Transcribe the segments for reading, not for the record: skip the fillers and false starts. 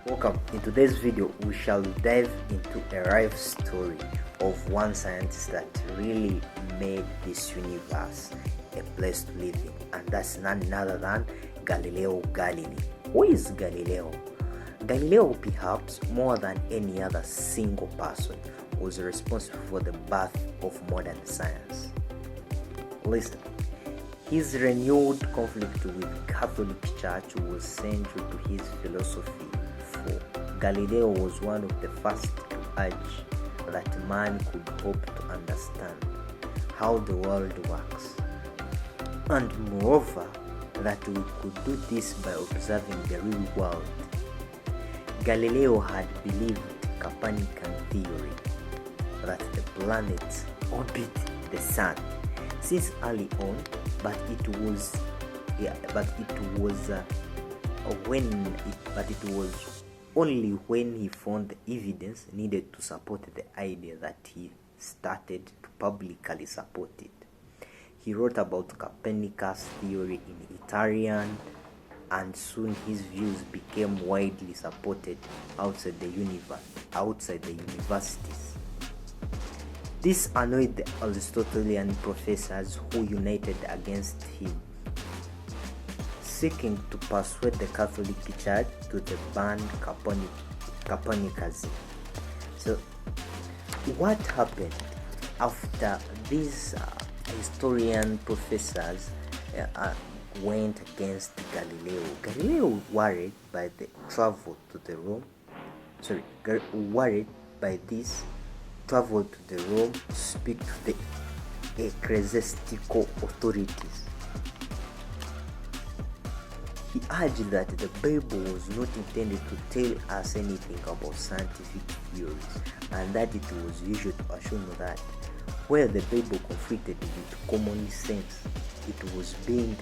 Welcome. In today's video, we shall dive into a life story of one scientist that really made this universe a place to live in, and that's none other than Galileo Galilei. Who is Galileo? Galileo, perhaps more than any other single person, was responsible for the birth of modern science. Listen, his renewed conflict with Catholic Church was central to his philosophy. Galileo was one of the first to urge that man could hope to understand how the world works, and moreover, that we could do this by observing the real world. Galileo had believed Copernican theory that the planets orbit the sun since early on, but it was only when he found the evidence needed to support the idea that he started to publicly support it. He wrote about Copernicus' theory in Italian, and soon his views became widely supported outside the universities. This annoyed the Aristotelian professors who united against him, seeking to persuade the Catholic Church to ban Copernicanism. So, what happened after these historian professors went against Galileo? Galileo, worried by this traveled to Rome to speak to the ecclesiastical authorities. He urged that the Bible was not intended to tell us anything about scientific theories, and that it was usual to assume that where the Bible conflicted with common sense, it was being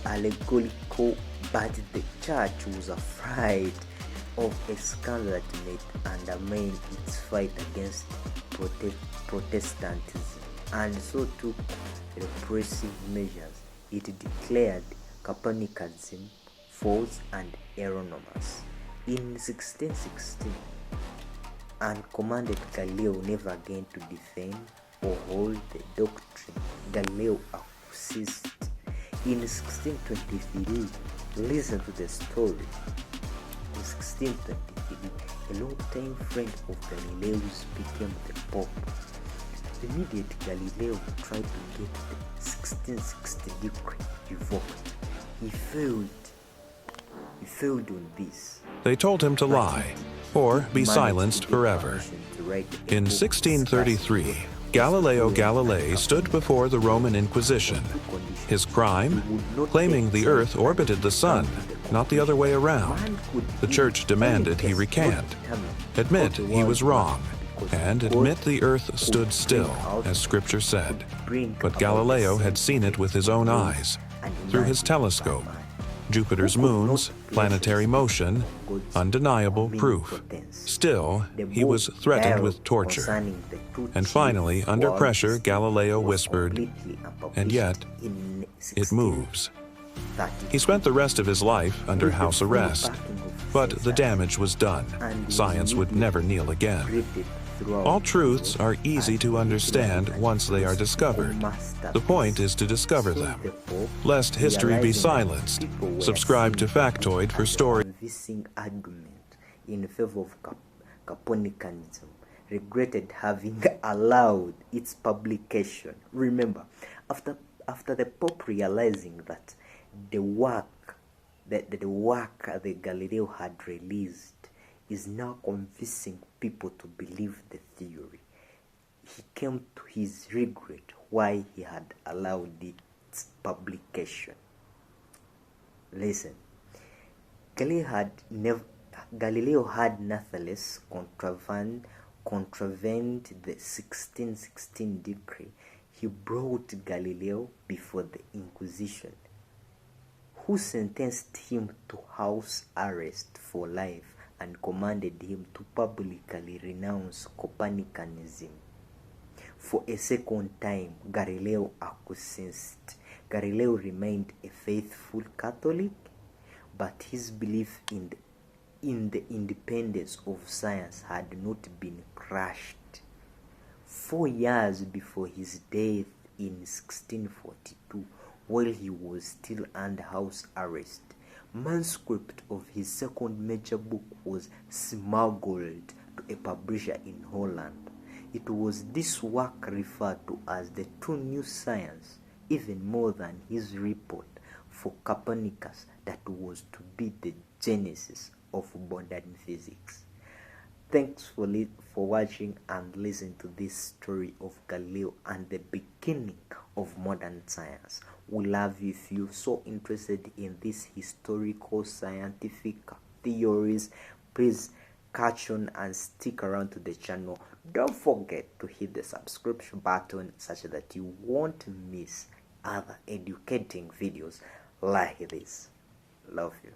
allegorical, but the church was afraid of a scandal that might undermine its fight against Protestantism, and so took repressive measures. It declared Copernicanism false and erroneous in 1616, and commanded Galileo never again to defend or hold the doctrine. Galileo acquiesced in 1623. Listen to the story. In 1623, a long-time friend of Galileo's became the Pope. Immediately, Galileo tried to get the 1660 decree revoked. He failed on this. They told him to lie, or be silenced forever. In 1633, Galileo Galilei stood before the Roman Inquisition. His crime? Claiming the Earth orbited the Sun, not the other way around. The Church demanded he recant, admit he was wrong, and admit the Earth stood still, as Scripture said. But Galileo had seen it with his own eyes, through his telescope. Jupiter's moons, planetary motion, undeniable proof. Still, he was threatened with torture. And finally, under pressure, Galileo whispered, "And yet, it moves." He spent the rest of his life under house arrest, but the damage was done. Science would never kneel again. All truths are easy to understand once they are discovered. The point is to discover them, lest history be silenced. Subscribe to Factoid for stories. Convincing argument in favor of Copernicanism regretted having allowed its publication. Remember, after the Pope realizing that the work that Galileo had released is now convincing people to believe the theory, he came to his regret why he had allowed its publication. Listen, Galileo had nonetheless contravened the 1616 decree. He brought Galileo before the Inquisition, who sentenced him to house arrest for life and commanded him to publicly renounce Copernicanism. For a second time, Galileo acquiesced. Galileo remained a faithful Catholic, but his belief in the in the independence of science had not been crushed. 4 years before his death in 1642, while he was still under house arrest, manuscript of his second major book was smuggled to a publisher in Holland. It was this work referred to as the true new science, even more than his report for Copernicus that was to be the genesis of modern physics. Thanks for watching and listening to this story of Galileo and the beginning of modern science. We love you. If you're so interested in these historical scientific theories, please catch on and stick around to the channel. Don't forget to hit the subscription button such that you won't miss other educating videos like this. Love you.